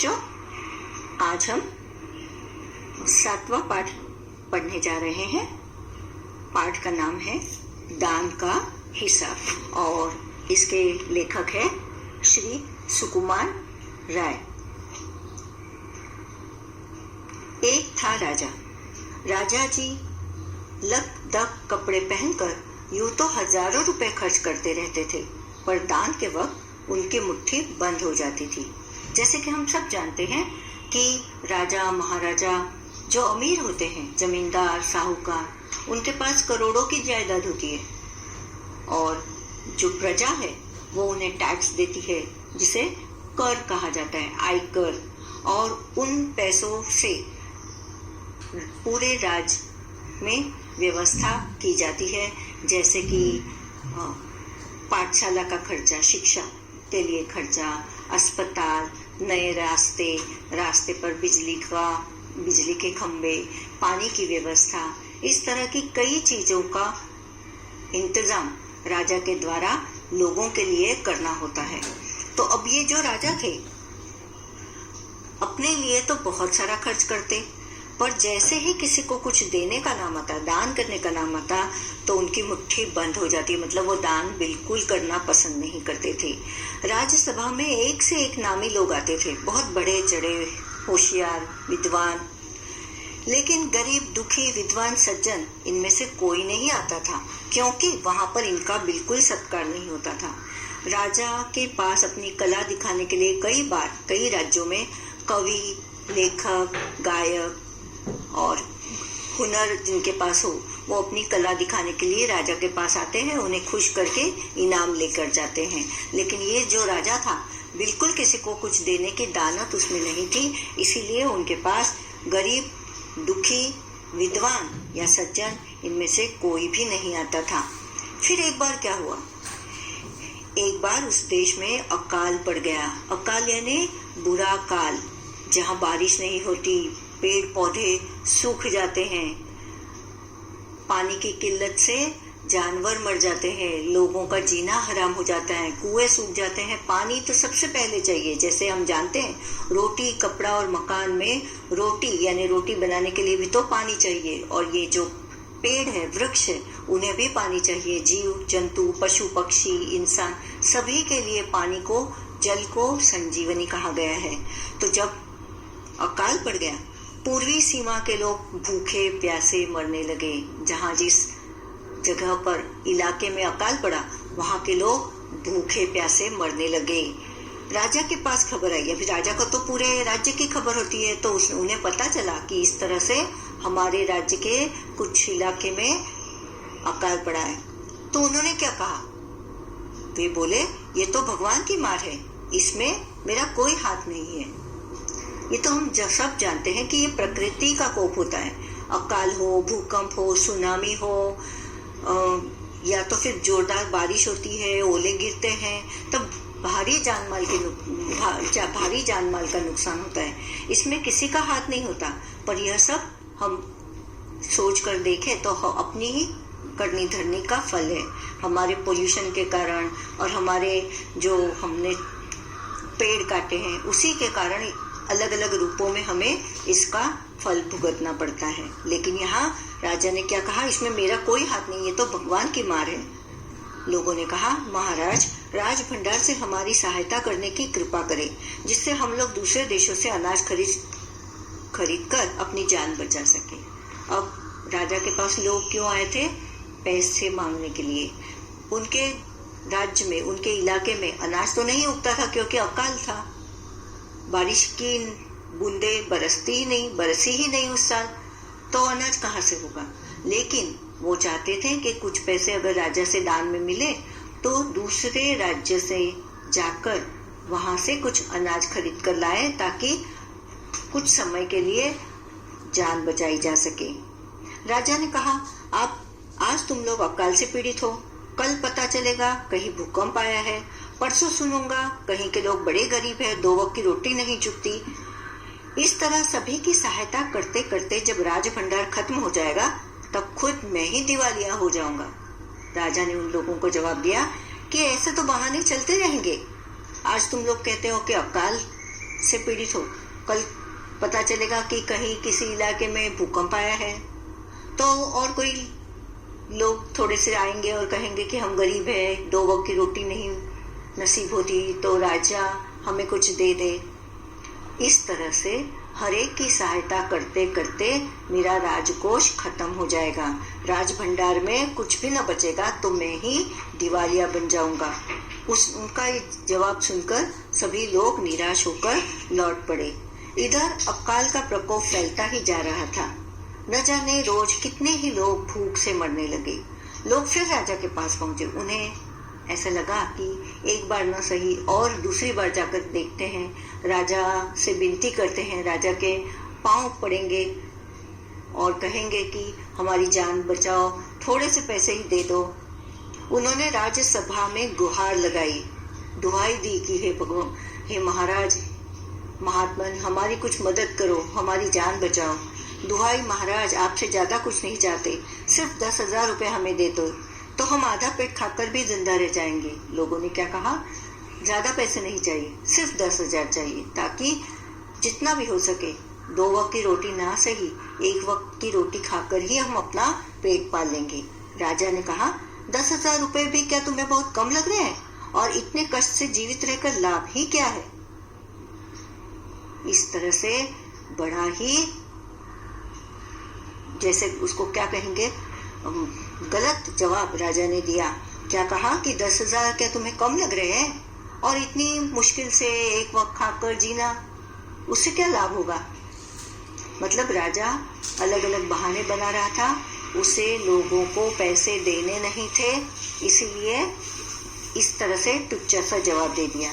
बच्चों, आज हम 7वां पाठ पढ़ने जा रहे हैं। पाठ का नाम है दान का हिसाब और इसके लेखक है श्री सुकुमार राय। एक था राजा। राजा जी लक दक कपड़े पहनकर यूं तो हजारों रुपए खर्च करते रहते थे, पर दान के वक्त उनकी मुट्ठी बंद हो जाती थी। जैसे कि हम सब जानते हैं कि राजा महाराजा जो अमीर होते हैं, जमींदार साहूकार, उनके पास करोड़ों की जायदाद होती है और जो प्रजा है वो उन्हें टैक्स देती है, जिसे कर कहा जाता है, आयकर। और उन पैसों से पूरे राज्य में व्यवस्था की जाती है, जैसे कि पाठशाला का खर्चा, शिक्षा के लिए खर्चा, अस्पताल, नए रास्ते पर बिजली के खंभे, पानी की व्यवस्था, इस तरह की कई चीजों का इंतजाम राजा के द्वारा लोगों के लिए करना होता है। तो अब ये जो राजा थे अपने लिए तो बहुत सारा खर्च करते, पर जैसे ही किसी को कुछ देने का नाम आता, दान करने का नाम आता, तो उनकी मुट्ठी बंद हो जाती है। मतलब वो दान बिल्कुल करना पसंद नहीं करते थे। राज्यसभा में एक से एक नामी लोग आते थे, बहुत बड़े चढ़े, होशियार, विद्वान, लेकिन गरीब, दुखी, विद्वान, सज्जन, इनमें से कोई नहीं आता था, क्योंकि वहां पर इनका बिल्कुल सत्कार नहीं होता था। राजा के पास अपनी कला दिखाने के लिए कई बार कई राज्यों में कवि, लेखक, गायक और हुनर जिनके पास हो, वो अपनी कला दिखाने के लिए राजा के पास आते हैं, उन्हें खुश करके इनाम लेकर जाते हैं। लेकिन ये जो राजा था, बिल्कुल किसी को कुछ देने की दानत उसमें नहीं थी, इसीलिए उनके पास गरीब, दुखी, विद्वान या सज्जन, इनमें से कोई भी नहीं आता था। फिर एक बार क्या हुआ, एक बार उस देश में अकाल पड़ गया। अकाल यानी बुरा काल, जहाँ बारिश नहीं होती, पेड़ पौधे सूख जाते हैं, पानी की किल्लत से जानवर मर जाते हैं, लोगों का जीना हराम हो जाता है, कुएं सूख जाते हैं। पानी तो सबसे पहले चाहिए। जैसे हम जानते हैं, रोटी, कपड़ा और मकान में रोटी यानी रोटी बनाने के लिए भी तो पानी चाहिए, और ये जो पेड़ है, वृक्ष है, उन्हें भी पानी चाहिए। जीव जंतु, पशु पक्षी, इंसान, सभी के लिए पानी को, जल को संजीवनी कहा गया है। तो जब अकाल पड़ गया, पूर्वी सीमा के लोग भूखे प्यासे मरने लगे। जहाँ जिस जगह पर, इलाके में अकाल पड़ा, वहां के लोग भूखे प्यासे मरने लगे। राजा के पास खबर आई। अभी राजा को तो पूरे राज्य की खबर होती है, तो उन्हें पता चला कि इस तरह से हमारे राज्य के कुछ इलाके में अकाल पड़ा है। तो उन्होंने क्या कहा, वे बोले, ये तो भगवान की मार है, इसमें मेरा कोई हाथ नहीं है। ये तो हम सब जानते हैं कि ये प्रकृति का कोप होता है। अकाल हो, भूकंप हो, सुनामी हो, या तो फिर जोरदार बारिश होती है, ओले गिरते हैं, तब भारी जानमाल का नुकसान होता है। इसमें किसी का हाथ नहीं होता, पर यह सब हम सोच कर देखें तो अपनी ही करनी धरनी का फल है। हमारे पोल्यूशन के कारण और हमारे जो हमने पेड़ काटे हैं, उसी के कारण अलग अलग रूपों में हमें इसका फल भुगतना पड़ता है। लेकिन यहाँ राजा ने क्या कहा, इसमें मेरा कोई हाथ नहीं, ये तो भगवान की मार है। लोगों ने कहा, महाराज, राज भंडार से हमारी सहायता करने की कृपा करें, जिससे हम लोग दूसरे देशों से अनाज खरीद कर अपनी जान बचा सके। अब राजा के पास लोग क्यों आए थे? पैसे मांगने के लिए। उनके राज्य में, उनके इलाके में अनाज तो नहीं उगता था, क्योंकि अकाल था, बारिश की बूंदे बरसी ही नहीं उस साल, तो अनाज कहाँ से होगा। लेकिन वो चाहते थे कि कुछ पैसे अगर राजा से दान में मिले तो दूसरे राज्य से जाकर वहां से कुछ अनाज खरीद कर लाए, ताकि कुछ समय के लिए जान बचाई जा सके। राजा ने कहा, आप आज तुम लोग अकाल से पीड़ित हो, कल पता चलेगा कहीं भूकंप आया है, परसों सुनूंगा कहीं के लोग बड़े गरीब है, 2 वक्त की रोटी नहीं चुकती। इस तरह सभी की सहायता करते करते जब राज भंडार खत्म हो जाएगा, तब खुद मैं ही दिवालिया हो जाऊंगा। राजा ने उन लोगों को जवाब दिया कि ऐसे तो बहाने चलते रहेंगे। आज तुम लोग कहते हो कि अकाल से पीड़ित हो, कल पता चलेगा कि कहीं किसी इलाके में भूकंप आया है, तो और कोई लोग थोड़े से आएंगे और कहेंगे कि हम गरीब है, 2 वक्त की रोटी नहीं नसीब होती, तो राजा हमें कुछ दे दे। इस तरह से हर एक की सहायता करते करते मेरा राजकोष खत्म हो जाएगा, राज भंडार में कुछ भी न बचेगा, तो मैं ही दिवालिया बन जाऊंगा। उनका जवाब सुनकर सभी लोग निराश होकर लौट पड़े। इधर अकाल का प्रकोप फैलता ही जा रहा था। न जाने रोज कितने ही लोग भूख से मरने लगे। लोग फिर राजा के पास पहुंचे। उन्हें ऐसा लगा कि एक बार न सही और दूसरी बार जाकर देखते हैं, राजा से विनती करते हैं, राजा के पांव पड़ेंगे और कहेंगे कि हमारी जान बचाओ, थोड़े से पैसे ही दे दो। उन्होंने राज्यसभा में गुहार लगाई, दुहाई दी कि हे भगवान, हे महाराज महात्मन, हमारी कुछ मदद करो, हमारी जान बचाओ। दुहाई महाराज, आपसे ज्यादा कुछ नहीं चाहते, सिर्फ 10,000 रुपए हमें दे दो, तो हम आधा पेट खाकर भी जिंदा रह जाएंगे। लोगों ने क्या कहा, ज्यादा पैसे नहीं चाहिए, सिर्फ 10,000 चाहिए, ताकि जितना भी हो सके 2 वक्त की रोटी ना सही, 1 वक्त की रोटी खाकर ही हम अपना पेट पाल लेंगे। राजा ने कहा, 10,000 रुपए भी क्या तुम्हें बहुत कम लग रहे हैं? और इतने कष्ट से जीवित रहकर लाभ ही क्या है? इस तरह से बड़ा ही, जैसे उसको क्या कहेंगे, गलत जवाब राजा ने दिया। क्या कहा कि 10,000 क्या तुम्हें कम लग रहे हैं? और इतनी मुश्किल से 1 वक्त खाकर जीना, उससे क्या लाभ होगा? मतलब राजा अलग अलग बहाने बना रहा था, उसे लोगों को पैसे देने नहीं थे, इसीलिए इस तरह से टुच्चा सा जवाब दे दिया।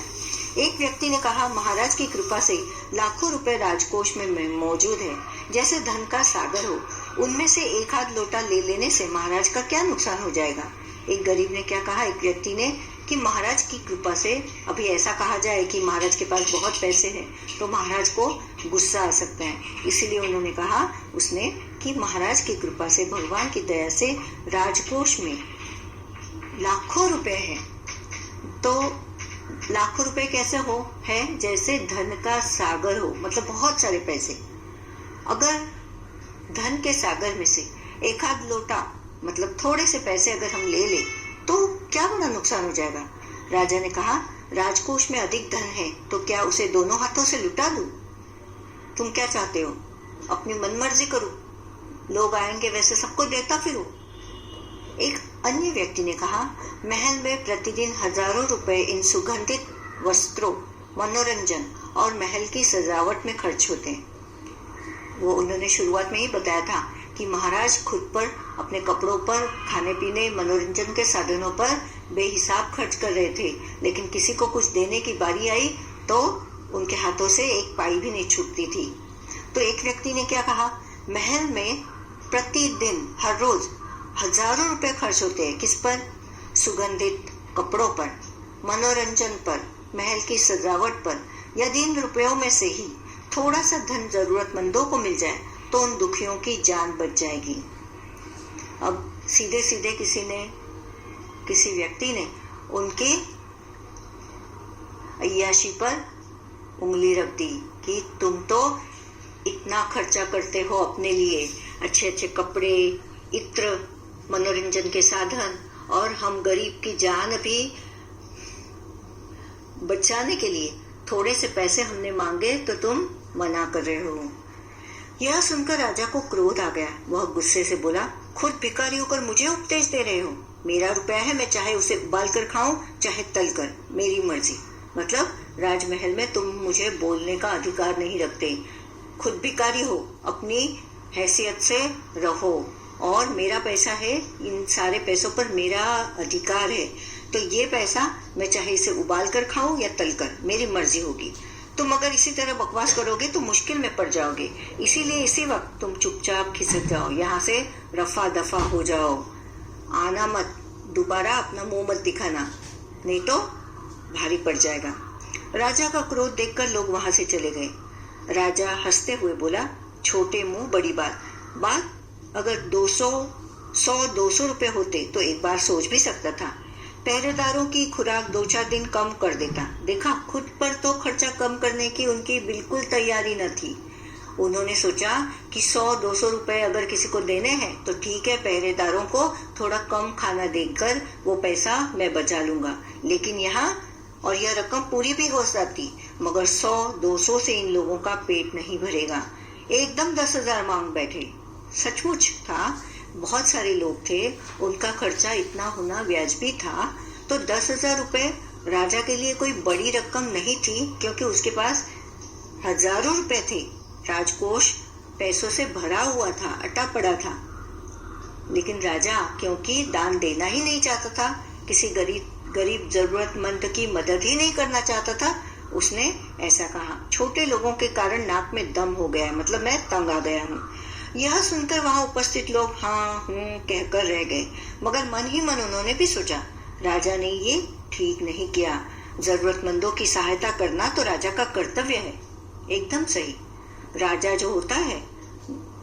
एक व्यक्ति ने कहा, महाराज की कृपा से लाखों रुपए राजकोष में मौजूद है, जैसे धन का सागर हो, उनमें से 1 आध लोटा ले लेने से महाराज का क्या नुकसान हो जाएगा? एक गरीब ने क्या कहा, एक व्यक्ति ने, कि महाराज की कृपा से, अभी ऐसा कहा जाए कि महाराज के पास बहुत पैसे हैं तो महाराज को गुस्सा आ सकता है, इसीलिए उन्होंने कहा, उसने, कि महाराज की कृपा से, भगवान की दया से राजकोष में लाखों रुपए हैं। तो लाखों रुपए कैसे हो है? जैसे धन का सागर हो, मतलब बहुत सारे पैसे। अगर धन के सागर में से 1 आध लोटा, मतलब थोड़े से पैसे अगर हम ले ले, तो क्या बड़ा नुकसान हो जाएगा? राजा ने कहा, राजकोष में अधिक धन है, तो क्या उसे दोनों हाथों से लुटा दूं? तुम क्या चाहते हो? अपनी मनमर्जी करो, लोग आएंगे वैसे सबको देता फिरो। एक अन्य व्यक्ति ने कहा, महल में प्रतिदिन हजारों रुपए इन सुगंधित वस्त्रों, मनोरंजन और महल की सजावट में खर्च होते हैं। वो उन्होंने शुरुआत में ही बताया था कि महाराज खुद पर, अपने कपड़ों पर, खाने पीने, मनोरंजन के साधनों पर बेहिसाब खर्च कर रहे थे, लेकिन किसी को कुछ देने की बारी आई तो उनके हाथों से 1 पाई भी नहीं छूटती थी। तो एक व्यक्ति ने क्या कहा, महल में प्रतिदिन, हर रोज हजारों रुपए खर्च होते हैं। किस पर? सुगंधित कपड़ों पर, मनोरंजन पर, महल की सजावट पर। यदि इन रुपयों में से ही थोड़ा सा धन जरूरतमंदों को मिल जाए तो उन दुखियों की जान बच जाएगी। अब सीधे सीधे किसी व्यक्ति ने उनकी अय्याशी पर उंगली रख दी कि तुम तो इतना खर्चा करते हो अपने लिए, अच्छे अच्छे कपड़े, इत्र, मनोरंजन के साधन, और हम गरीब की जान भी बचाने के लिए थोड़े से पैसे हमने मांगे तो तुम मना कर रहे हो। यह सुनकर राजा को क्रोध आ गया। वह गुस्से से बोला, खुद भिखारी होकर मुझे उपदेश दे रहे हो? मेरा रुपया है, मैं चाहे उसे उबाल कर खाऊं चाहे तल कर, मेरी मर्जी। मतलब राजमहल में तुम मुझे बोलने का अधिकार नहीं रखते। खुद भिखारी हो, अपनी हैसियत से रहो, और मेरा पैसा है, इन सारे पैसों पर मेरा अधिकार है, तो ये पैसा मैं चाहे इसे उबाल कर खाऊं या तल कर, मेरी मर्जी होगी। तुम अगर इसी तरह बकवास करोगे तो मुश्किल में पड़ जाओगे, इसीलिए इसी वक्त तुम चुपचाप खिसक जाओ, यहाँ से रफा दफा हो जाओ, आना मत, दोबारा अपना मुंह मत दिखाना, नहीं तो भारी पड़ जाएगा। राजा का क्रोध देखकर लोग वहां से चले गए। राजा हंसते हुए बोला, छोटे मुंह बड़ी बात अगर 200 100 200 रुपए होते तो एक बार सोच भी सकता था, पहरेदारों की खुराक 2-4 दिन कम कर देता। देखा, खुद पर तो खर्चा कम करने की उनकी बिल्कुल तैयारी न थी। उन्होंने सोचा कि 100-200 रुपए अगर किसी को देने हैं तो ठीक है, पहरेदारों को थोड़ा कम खाना देकर वो पैसा मैं बचा लूंगा। लेकिन यहाँ और यह रकम पूरी भी हो जाती, मगर 100-200 से इन लोगों का पेट नहीं भरेगा। एकदम 10,000 मांग बैठे। सचमुच था, बहुत सारे लोग थे, उनका खर्चा इतना होना व्याजबी था। तो 10,000 रुपए राजा के लिए कोई बड़ी रकम नहीं थी, क्योंकि उसके पास हजारों रुपए थे। राजकोष पैसों से भरा हुआ था, अटा पड़ा था। लेकिन राजा क्योंकि दान देना ही नहीं चाहता था, किसी गरीब जरूरतमंद की मदद ही नहीं करना चाहता था, उसने ऐसा कहा, छोटे लोगों के कारण नाक में दम हो गया, मतलब मैं तंग आ गया हूँ। यह सुनकर वहां उपस्थित लोग हाँ कहकर रह गए, मगर मन ही मन उन्होंने भी सोचा, राजा ने ये ठीक नहीं किया। जरूरतमंदों की सहायता करना तो राजा का कर्तव्य है। एकदम सही। राजा जो होता है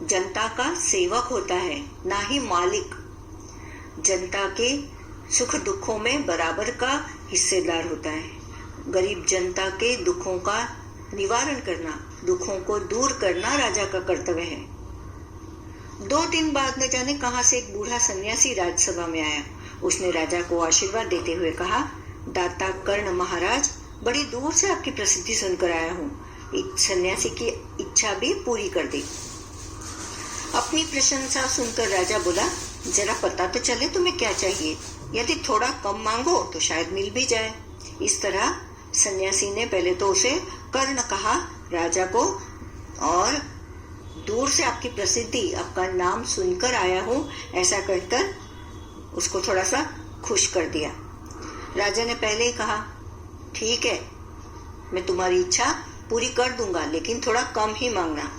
जनता का सेवक होता है, ना ही मालिक। जनता के सुख दुखों में बराबर का हिस्सेदार होता है। गरीब जनता के दुखों का निवारण करना, दुखों को दूर करना राजा का कर्तव्य है। 2 दिन बाद न जाने कहां से एक बूढ़ा सन्यासी राजसभा में आया। उसने राजा को आशीर्वाद देते हुए कहा, दाता कर्ण महाराज, बड़ी दूर से आपकी प्रसिद्धि सुनकर आया हूँ। सन्यासी की इच्छा भी पूरी कर दी। अपनी प्रशंसा सुनकर राजा बोला, जरा पता तो चले तुम्हें क्या चाहिए, यदि थोड़ा कम मांगो तो शायद मिल भी जाए। इस तरह सन्यासी ने पहले तो उसे कर्ण कहा राजा को, और दूर से आपकी प्रसिद्धि, आपका नाम सुनकर आया हूँ, ऐसा कहकर उसको थोड़ा सा खुश कर दिया। राजा ने पहले ही कहा, ठीक है, मैं तुम्हारी इच्छा पूरी कर दूंगा, लेकिन थोड़ा कम ही मांगना।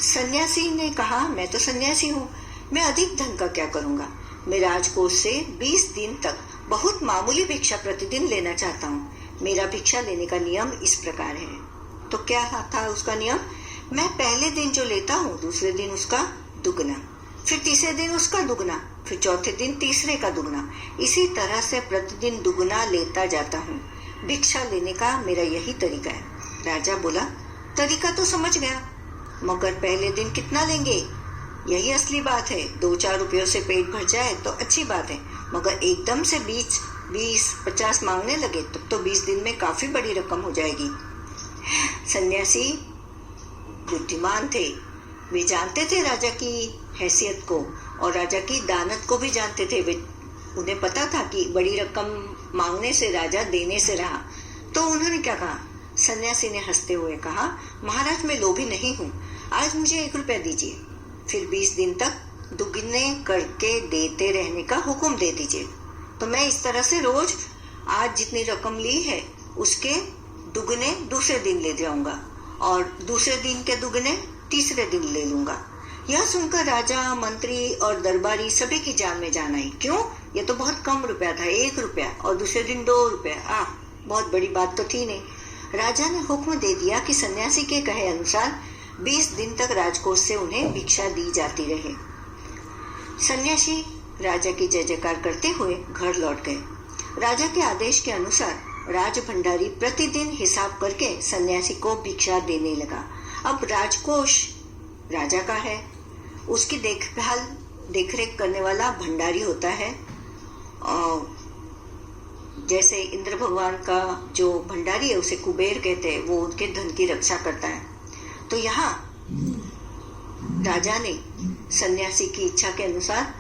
सन्यासी ने कहा, मैं तो सन्यासी हूँ, मैं अधिक धन का क्या करूंगा। मैं राजकोष से 20 दिन तक बहुत मामूली भिक्षा प्रतिदिन लेना चाहता हूँ। मेरा भिक्षा लेने का नियम इस प्रकार है। तो क्या था उसका नियम? मैं पहले दिन जो लेता हूँ, दूसरे दिन उसका दुगना, फिर तीसरे दिन उसका दुगना, फिर चौथे दिन तीसरे का दुगना, इसी तरह से प्रतिदिन दुगना लेता जाता हूँ। भिक्षा लेने का मेरा यही तरीका है। राजा बोला, तरीका तो समझ गया, मगर पहले दिन कितना लेंगे, यही असली बात है। 2-4 रुपयों से पेट भर जाए तो अच्छी बात है, मगर एकदम से 20-50 मांगने लगे तो 20 दिन में काफी बड़ी रकम हो जाएगी। सन्यासी बुद्धिमान थे, वे जानते थे राजा की हैसियत को और राजा की दानत को भी जानते थे। उन्हें पता था कि बड़ी रकम मांगने से राजा देने से रहा। तो उन्होंने क्या कहा? सन्यासी ने हंसते हुए कहा, महाराज मैं लोभी नहीं हूँ, आज मुझे 1 रुपया दीजिए, फिर 20 दिन तक दुगने करके देते रहने का हुक्म दे दीजिए। तो मैं इस तरह से रोज आज जितनी रकम ली है उसके दुगने दूसरे दिन ले जाऊंगा और दूसरे दिन के दुगने तीसरे दिन ले लूंगा। यह सुनकर राजा, मंत्री और दरबारी सभी की जान में जान आई। क्यों? ये तो बहुत कम रुपया था, 1 रुपया, और दूसरे दिन 2 रुपया। बहुत बड़ी बात तो थी नहीं। राजा ने हुक्म दे दिया कि सन्यासी के कहे अनुसार 20 दिन तक राजकोष से उन्हें भिक्षा दी जाती रहे। सन्यासी राजा की जय जयकार करते हुए घर लौट गए। राजा के आदेश के अनुसार राज भंडारी प्रतिदिन हिसाब करके सन्यासी को भिक्षा देने लगा। अब राजकोष राजा का है, उसकी देखरेख करने वाला भंडारी होता है। और जैसे इंद्र भगवान का जो भंडारी है उसे कुबेर कहते हैं, वो उनके धन की रक्षा करता है। तो यहाँ राजा ने सन्यासी की इच्छा के अनुसार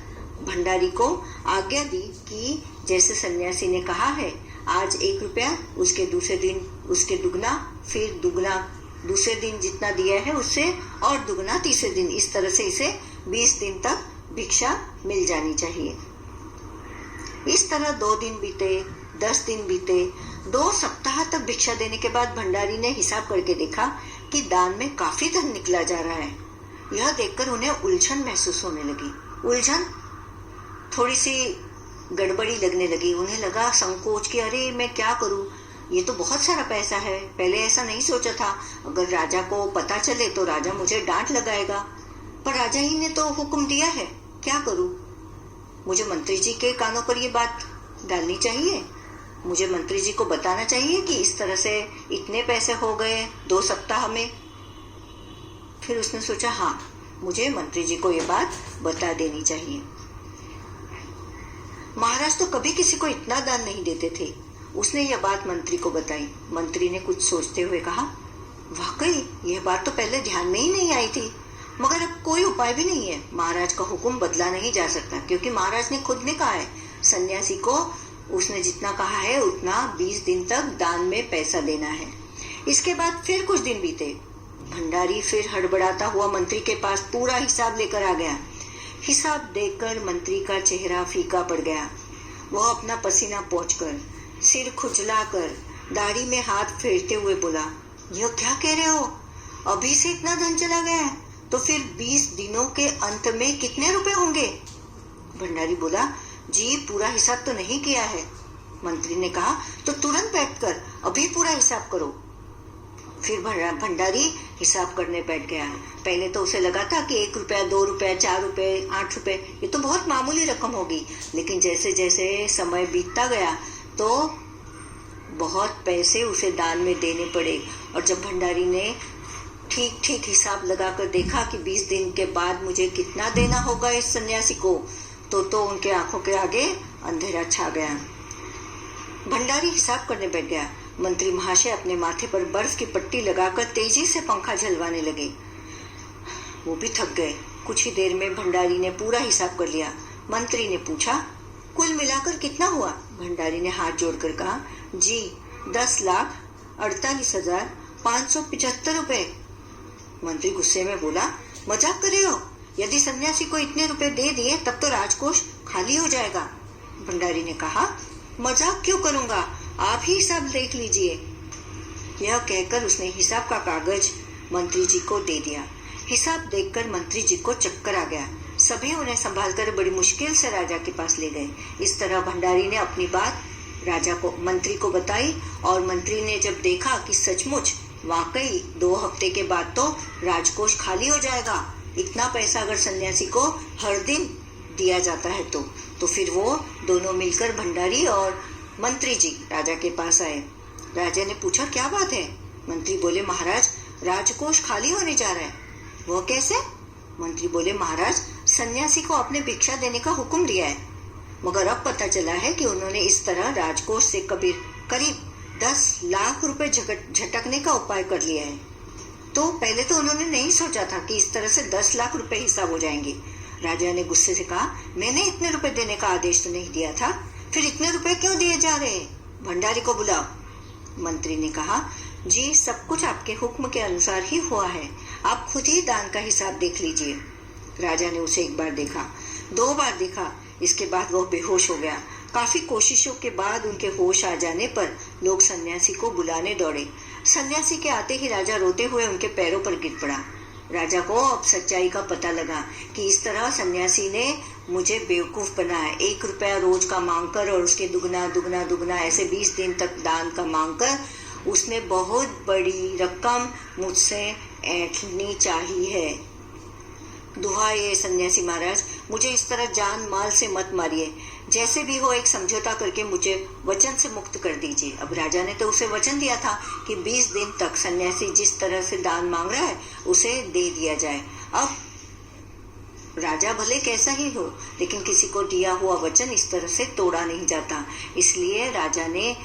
भंडारी को आज्ञा दी कि जैसे सन्यासी ने कहा है, आज 1 रुपया, उसके दूसरे दिन उसके दुगना, फिर दुगना दूसरे दिन जितना दिया है उससे और दुगना तीसरे दिन, इस तरह से इसे 20 दिन तक भिक्षा मिल जानी चाहिए। इस तरह 2 दिन बीते, 10 दिन बीते, 2 सप्ताह तक भिक्षा देने के बाद भंडारी ने हिसाब करके देखा कि दान में काफी धन निकला जा रहा है। यह देखकर उन्हें उलझन महसूस होने लगी। उलझन, थोड़ी सी गड़बड़ी लगने लगी। उन्हें लगा संकोच कि अरे मैं क्या करूं, ये तो बहुत सारा पैसा है, पहले ऐसा नहीं सोचा था। अगर राजा को पता चले तो राजा मुझे डांट लगाएगा, पर राजा ही ने तो हुक्म दिया है, क्या करूं? मुझे मंत्री जी के कानों पर ये बात डालनी चाहिए? मुझे मंत्री जी को बताना चाहिए कि इस तरह से इतने पैसे हो गए 2 सप्ताह में। फिर उसने सोचा, हाँ, मुझे मंत्री जी को ये बात बता देनी चाहिए। महाराज तो कभी किसी को इतना दान नहीं देते थे। उसने यह बात मंत्री को बताई। मंत्री ने कुछ सोचते हुए कहा, वाकई यह बात तो पहले ध्यान में ही नहीं आई थी, मगर अब कोई उपाय भी नहीं है। महाराज का हुक्म बदला नहीं जा सकता, क्योंकि महाराज ने खुद ने कहा है सन्यासी को उसने जितना कहा है उतना 20 दिन तक दान में पैसा देना है। इसके बाद फिर कुछ दिन बीते। भंडारी फिर हड़बड़ाता हुआ मंत्री के पास पूरा हिसाब लेकर आ गया। हिसाब देखकर मंत्री का चेहरा फीका पड़ गया। वह अपना पसीना पोंछकर, सिर खुजलाकर, दाढ़ी में हाथ फेरते हुए बोला, यह क्या कह रहे हो? अभी से इतना धन चला गया है, तो फिर 20 दिनों के अंत में कितने रुपए होंगे? भंडारी बोला, जी पूरा हिसाब तो नहीं किया है। मंत्री ने कहा, तो तुरंत बैठकर अभी पूरा हिसाब करो। फिर भंडारी हिसाब करने बैठ गया। पहले तो उसे लगा था कि 1 रुपया, 2 रुपया, 4 रुपए, 8 रुपए, ये तो बहुत मामूली रकम होगी। लेकिन जैसे जैसे समय बीतता गया तो बहुत पैसे उसे दान में देने पड़े। और जब भंडारी ने ठीक ठीक हिसाब लगाकर देखा कि 20 दिन के बाद मुझे कितना देना होगा इस सन्यासी को, तो उनके आंखों के आगे अंधेरा छा गया। भंडारी हिसाब करने बैठ गया। मंत्री महाशय अपने माथे पर बर्फ की पट्टी लगाकर तेजी से पंखा झलवाने लगे। वो भी थक गए। कुछ ही देर में भंडारी ने पूरा हिसाब कर लिया। मंत्री ने पूछा, कुल मिलाकर कितना हुआ? भंडारी ने हाथ जोड़कर कहा, जी 10,48,575 रुपए। मंत्री गुस्से में बोला, मजाक कर रहे हो? यदि सन्यासी को इतने रुपए दे दिए तब तो राजकोष खाली हो जाएगा। भंडारी ने कहा, मजाक क्यों करूंगा, आप ही हिसाब देख लीजिए। यह कहकर उसने हिसाब का कागज मंत्री जी को दे दिया। हिसाब देखकर मंत्री जी को चक्कर आ गया। सभी उन्हें संभालकर बड़ी मुश्किल से राजा के पास ले गए। इस तरह भंडारी ने अपनी बात मंत्री को बताई, और मंत्री ने जब देखा कि सचमुच वाकई 2 हफ्ते के बाद तो राजकोष खाली हो जाएगा, इतना पैसा अगर सन्यासी को हर दिन दिया जाता है तो फिर वो दोनों मिलकर भंडारी और मंत्री जी राजा के पास आए। राजा ने पूछा, क्या बात है? मंत्री बोले, महाराज राजकोष खाली होने जा रहा है। वो कैसे? मंत्री बोले, महाराज सन्यासी को आपने भिक्षा देने का हुक्म दिया है, मगर अब पता चला है कि उन्होंने इस तरह राजकोष से करीब 10 लाख रुपए झटकने का उपाय कर लिया है। तो पहले तो उन्होंने नहीं सोचा था कि इस तरह से 10 लाख रुपए हिसाब हो जाएंगे। राजा ने गुस्से से कहा, मैंने इतने रुपए देने का आदेश तो नहीं दिया था, फिर इतने रुपए क्यों दिए जा रहे हैं? भंडारी को बुलाओ। मंत्री ने कहा, जी सब कुछ आपके हुक्म के अनुसार ही हुआ है, आप खुद ही दान का हिसाब देख लीजिए। राजा ने उसे 1 बार देखा, 2 बार देखा, इसके बाद वह बेहोश हो गया। काफी कोशिशों के बाद उनके होश आ जाने पर लोग सन्यासी को बुलाने दौड़े। सन्यासी के आते ही राजा रोते हुए उनके पैरों पर गिर पड़ा। राजा को अब सच्चाई का पता लगा कि इस तरह सन्यासी ने मुझे बेवकूफ बनाया। 1 रुपया रोज का मांगकर और उसके दुगना ऐसे 20 दिन तक दान का मांगकर उसने बहुत बड़ी रकम मुझसे ऐंठनी चाहिए है। दुहाई है सन्यासी महाराज, मुझे इस तरह जान माल से मत मारिए। जैसे भी हो एक समझौता करके मुझे वचन से मुक्त कर दीजिए। अब राजा ने तो उसे वचन दिया था कि 20 दिन तक सन्यासी जिस तरह से दान मांग रहा है उसे दे दिया जाए। अब राजा भले कैसा ही हो, लेकिन किसी को दिया हुआ वचन इस तरह से तोड़ा नहीं जाता। इसलिए राजा ने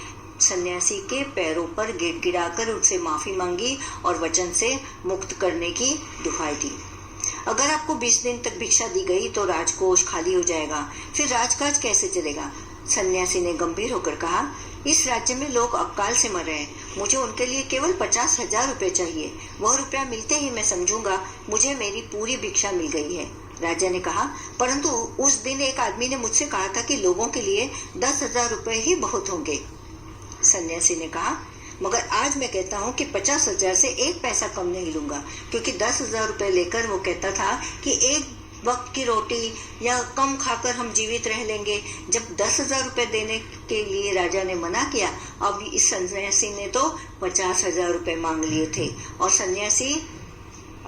सन्यासी के पैरों पर गिड़गिड़ाकर उनसे माफी मांगी और वचन से मुक्त करने की दुहाई दी। अगर आपको 20 दिन तक भिक्षा दी गई तो राजकोष खाली हो जाएगा, फिर राजकाज कैसे चलेगा? सन्यासी ने गंभीर होकर कहा, इस राज्य में लोग अकाल से मर रहे हैं, मुझे उनके लिए केवल 50,000 रुपए चाहिए। वह रुपया मिलते ही मैं समझूंगा मुझे मेरी पूरी भिक्षा मिल गई है। राजा ने कहा, परंतु उस दिन एक आदमी ने मुझसे कहा था कि लोगों के लिए 10,000 रुपए ही बहुत होंगे। सन्यासी ने कहा, मगर आज मैं कहता हूँ कि 50,000 से 1 पैसा कम नहीं लूंगा, क्योंकि 10,000 रुपए लेकर वो कहता था कि 1 वक्त की रोटी या कम खाकर हम जीवित रह लेंगे। जब 10,000 रुपए देने के लिए राजा ने मना किया, अब इस सन्यासी ने तो 50,000 रुपए मांग लिए थे। और सन्यासी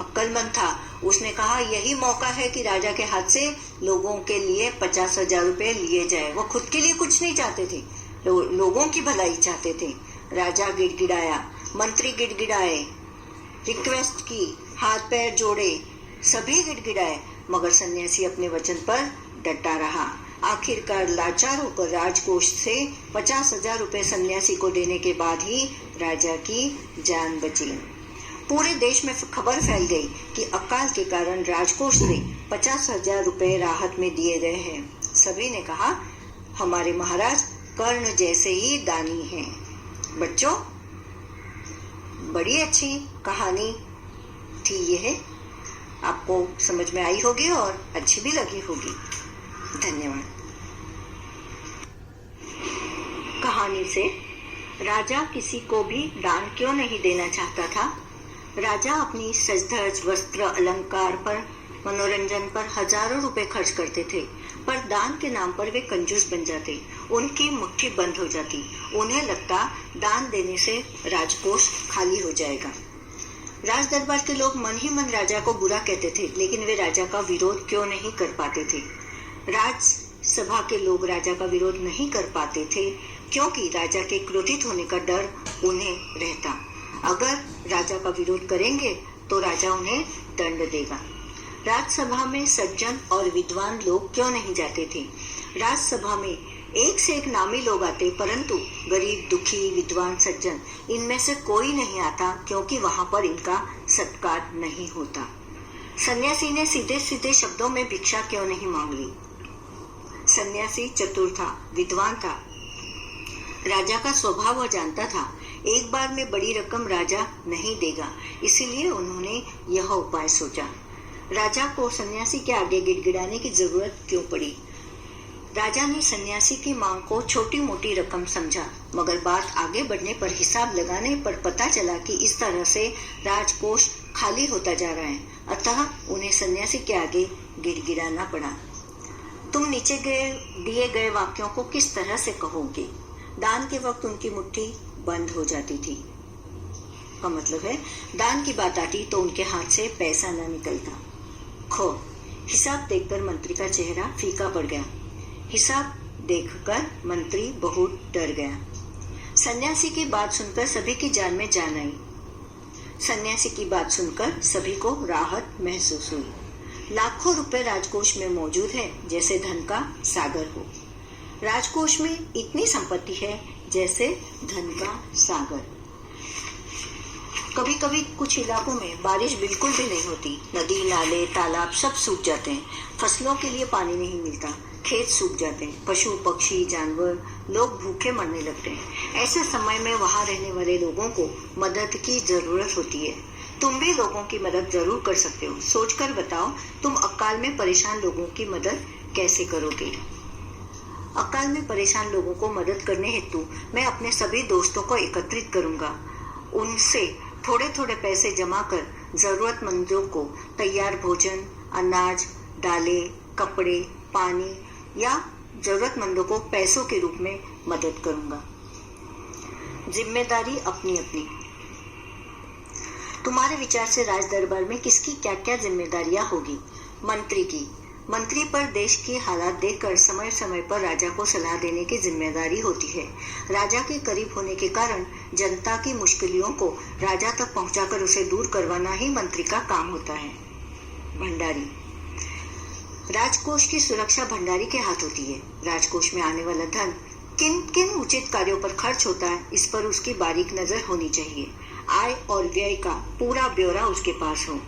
अक्लमंद था। उसने कहा यही मौका है कि राजा के हाथ से लोगों के लिए 50,000 रुपए लिए जाए। वो खुद के लिए कुछ नहीं चाहते थे, लोगों की भलाई चाहते थे। राजा गिड़गिड़ाया, मंत्री गिड़गिड़ाए, रिक्वेस्ट की, हाथ पैर जोड़े, सभी गिड़गिड़ाए, मगर सन्यासी अपने वचन पर डटा रहा। आखिरकार लाचार होकर राजकोष से 50,000 रुपए सन्यासी को देने के बाद ही राजा की जान बची। पूरे देश में खबर फैल गई कि अकाल के कारण राजकोष से 50,000 रुपए राहत में दिए गए हैं। सभी ने कहा हमारे महाराज कर्ण जैसे ही दानी हैं। बच्चों, बड़ी अच्छी कहानी थी यह, आपको समझ में आई होगी और अच्छी भी लगी होगी। धन्यवाद। कहानी से राजा किसी को भी दान क्यों नहीं देना चाहता था? राजा अपनी सज-धज वस्त्र अलंकार पर, मनोरंजन पर हजारों रुपए खर्च करते थे, पर दान के नाम पर वे कंजूस बन जाते। उनकी मुट्ठी बंद हो जाती। उन्हें लगता दान देने से राजकोष खाली हो जाएगा। राज दरबार के लोग मन ही मन राजा को बुरा कहते थे, लेकिन वे राजा का विरोध क्यों नहीं कर पाते थे? राजसभा के लोग राजा का विरोध नहीं कर पाते थे क्योंकि राजा के क्रोधित होने का डर उन्हें रहता। अगर राजा का विरोध करेंगे तो राजा उन्हें दंड देगा। राजसभा में सज्जन और विद्वान लोग क्यों नहीं जाते थे? राजसभा में एक से एक नामी लोग आते, परंतु गरीब, दुखी, विद्वान, सज्जन इनमें से कोई नहीं आता क्योंकि वहां पर इनका सत्कार नहीं होता। सन्यासी ने सीधे सीधे शब्दों में भिक्षा क्यों नहीं मांग ली? सन्यासी चतुर था, विद्वान था, राजा का स्वभाव वह जानता था। एक बार में बड़ी रकम राजा नहीं देगा, इसीलिए उन्होंने यह उपाय सोचा। राजा को सन्यासी के आगे गिड़गिड़ाने की जरूरत क्यों पड़ी? राजा ने सन्यासी की मांग को छोटी मोटी रकम समझा, मगर बात आगे बढ़ने पर, हिसाब लगाने पर पता चला कि इस तरह से राजकोष खाली होता जा रहा है। अतः उन्हें सन्यासी के आगे गिड़गिड़ाना पड़ा। तुम नीचे दिए गए वाक्यों को किस तरह से कहोगे? दान के वक्त उनकी मुट्ठी बंद हो जाती थी का मतलब है दान की बात आती तो उनके हाथ से पैसा न निकलता। खो, हिसाब देखकर मंत्री का चेहरा फीका पड़ गया। हिसाब देखकर मंत्री बहुत डर गया। सन्यासी की बात सुनकर सभी की जान में जान आई। सन्यासी की बात सुनकर सभी को राहत महसूस हुई। लाखों रुपए राजकोष में मौजूद है जैसे धन का सागर हो। राजकोष में इतनी संपत्ति है जैसे धन का सागर। कभी कभी कुछ इलाकों में बारिश बिल्कुल भी नहीं होती। नदी, नाले, तालाब सब सूख जाते हैं। फसलों के लिए पानी नहीं मिलता, खेत सूख जाते हैं। पशु, पक्षी, जानवर, लोग भूखे मरने लगते हैं। ऐसे समय में वहां रहने वाले लोगों को मदद की जरूरत होती है। तुम भी लोगों की मदद जरूर कर सकते हो। सोचकर बताओ, तुम अकाल में परेशान लोगों की मदद कैसे करोगे? अकाल में परेशान लोगों को मदद करने हेतु मैं अपने सभी दोस्तों को एकत्रित करूंगा। उनसे थोड़े थोड़े पैसे जमा कर जरूरतमंदों को तैयार भोजन, अनाज, दालें, कपड़े, पानी या जरूरतमंदों को पैसों के रूप में मदद करूंगा। जिम्मेदारी अपनी अपनी। तुम्हारे विचार से राज दरबार में किसकी क्या क्या जिम्मेदारियां होगी? मंत्री की। मंत्री पर देश के हालात देखकर समय समय पर राजा को सलाह देने की जिम्मेदारी होती है। राजा के करीब होने के कारण जनता की मुश्किलों को राजा तक पहुंचाकर उसे दूर करवाना ही मंत्री का काम होता है। भंडारी। राजकोष की सुरक्षा भंडारी के हाथ होती है। राजकोष में आने वाला धन किन किन उचित कार्यों पर खर्च होता है, इस पर उसकी बारीक नजर होनी चाहिए। आय और व्यय का पूरा ब्यौरा उसके पास हो।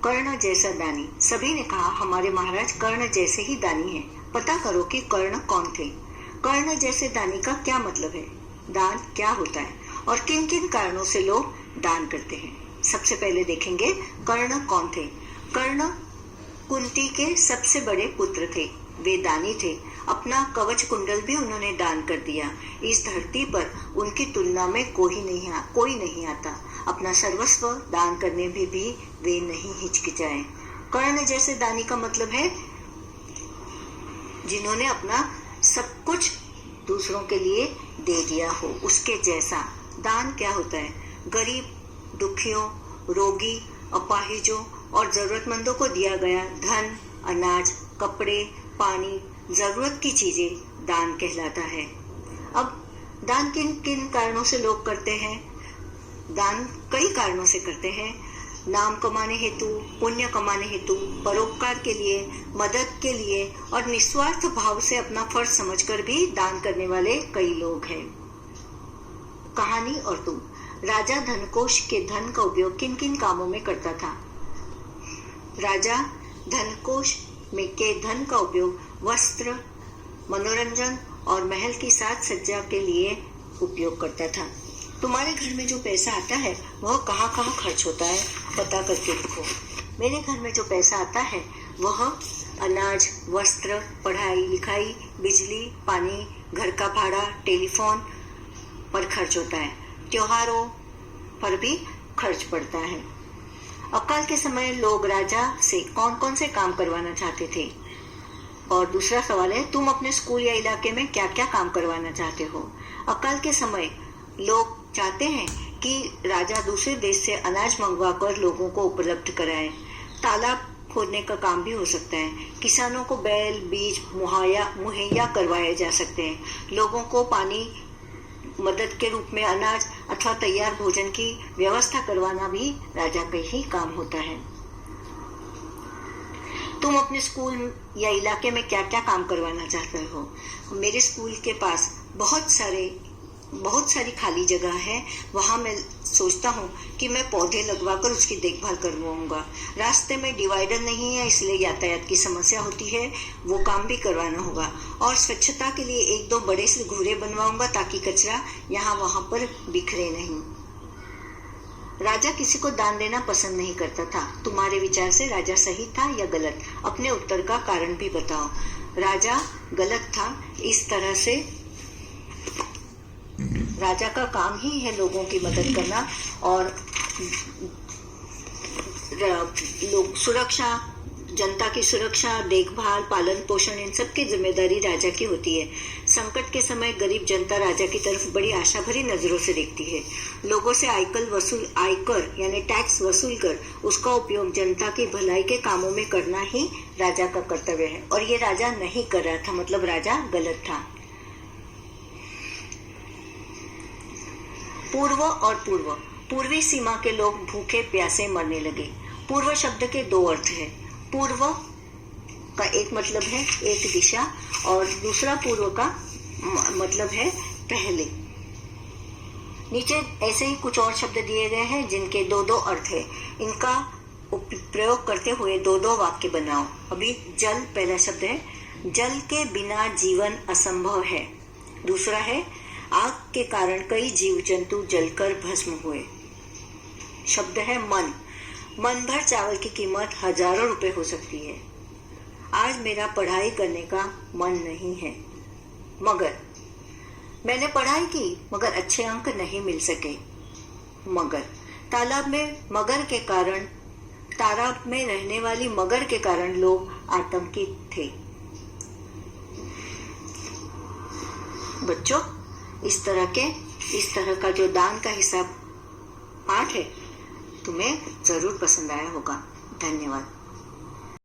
कर्ण जैसा दानी। सभी ने कहा हमारे महाराज कर्ण जैसे ही दानी हैं। पता करो कि कर्ण कौन थे। कर्ण जैसे दानी का क्या मतलब है? दान क्या होता है और किन किन कारणों से लोग दान करते हैं? सबसे पहले देखेंगे कर्ण कौन थे। कर्ण कुंती के सबसे बड़े पुत्र थे। वे दानी थे। अपना कवच कुंडल भी उन्होंने दान कर दिया। इस धरती पर उनकी तुलना में कोई नहीं आता। अपना सर्वस्व दान करने में भी वे नहीं हिचकिचाए। कर्ण जैसे दानी का मतलब है जिन्होंने अपना सब कुछ दूसरों के लिए दे दिया हो, उसके जैसा। दान क्या होता है? गरीब, दुखियों रोगी, अपाहिजों और जरूरतमंदों को दिया गया धन, अनाज, कपड़े, पानी, जरूरत की चीजें दान कहलाता है। अब दान किन किन कारणों से लोग करते हैं? दान कई कारणों से करते हैं। नाम कमाने हेतु, पुण्य कमाने हेतु, परोपकार के लिए, मदद के लिए और निस्वार्थ भाव से अपना फर्ज समझकर भी दान करने वाले कई लोग हैं। कहानी और तुम। राजा धनकोष के धन का उपयोग किन किन कामों में करता था? राजा धनकोष में के धन का उपयोग वस्त्र, मनोरंजन और महल की साज सज्जा के लिए उपयोग करता था। तुम्हारे घर में जो पैसा आता है वह कहाँ कहाँ खर्च होता है, पता करके देखो। मेरे घर में जो पैसा आता है वह अनाज, वस्त्र, पढ़ाई लिखाई, बिजली, पानी, घर का भाड़ा, टेलीफोन पर खर्च होता है। त्योहारों पर भी खर्च पड़ता है। अकाल के समय लोग राजा से कौन कौन से काम करवाना चाहते थे? और दूसरा सवाल है, तुम अपने स्कूल या इलाके में क्या क्या काम करवाना चाहते हो? अकाल के समय लोग चाहते हैं कि राजा दूसरे देश से अनाज मंगवाकर लोगों को उपलब्ध कराए। तालाब खोदने का काम भी हो सकता है। किसानों को बैल, बीज मुहैया करवाए जा सकते हैं। लोगों को पानी, मदद के रूप में अनाज अथवा तैयार भोजन की व्यवस्था करवाना भी राजा का ही काम होता है। तुम अपने स्कूल या इलाके में क्या क्या काम करवाना चाहते हो? मेरे स्कूल के पास बहुत सारी खाली जगह है। वहां मैं सोचता हूँ कि मैं पौधे लगवाकर उसकी देखभाल करवाऊंगा। रास्ते में डिवाइडर नहीं है, इसलिए यातायात की समस्या होती है, वो काम भी करवाना होगा। और स्वच्छता के लिए 1-2 बड़े से घूरे बनवाऊंगा ताकि कचरा यहाँ वहां पर बिखरे नहीं। राजा किसी को दान देना पसंद नहीं करता था। तुम्हारे विचार से राजा सही था या गलत? अपने उत्तर का कारण भी बताओ। राजा गलत था। इस तरह से राजा का काम ही है लोगों की मदद करना और लोग सुरक्षा, जनता की सुरक्षा, देखभाल, पालन पोषण, इन सब की जिम्मेदारी राजा की होती है। संकट के समय गरीब जनता राजा की तरफ बड़ी आशा भरी नजरों से देखती है। लोगों से आयकर यानी टैक्स वसूल कर उसका उपयोग जनता की भलाई के कामों में करना ही राजा का कर्तव्य है। और ये राजा नहीं कर रहा था, मतलब राजा गलत था। पूर्व और पूर्वी सीमा के लोग भूखे प्यासे मरने लगे। पूर्व शब्द के 2 अर्थ है। पूर्व का एक मतलब है एक दिशा और दूसरा पूर्व का मतलब है पहले। नीचे ऐसे ही कुछ और शब्द दिए गए हैं जिनके 2-2 अर्थ है। इनका प्रयोग करते हुए 2-2 वाक्य बनाओ। अभी जल पहला शब्द है, जल के बिना जीवन असंभव है। दूसरा है, आग के कारण कई जीव जंतु जलकर भस्म हुए। शब्द है मन भर चावल की कीमत हजारों रुपए हो सकती है। आज मेरा पढ़ाई करने का मन नहीं है। मगर मैंने पढ़ाई की मगर अच्छे अंक नहीं मिल सके। मगर तालाब में रहने वाली मगर के कारण लोग आतंकित थे। बच्चों, इस तरह का जो दान का हिसाब पाठ है तुम्हें जरूर पसंद आया होगा। धन्यवाद।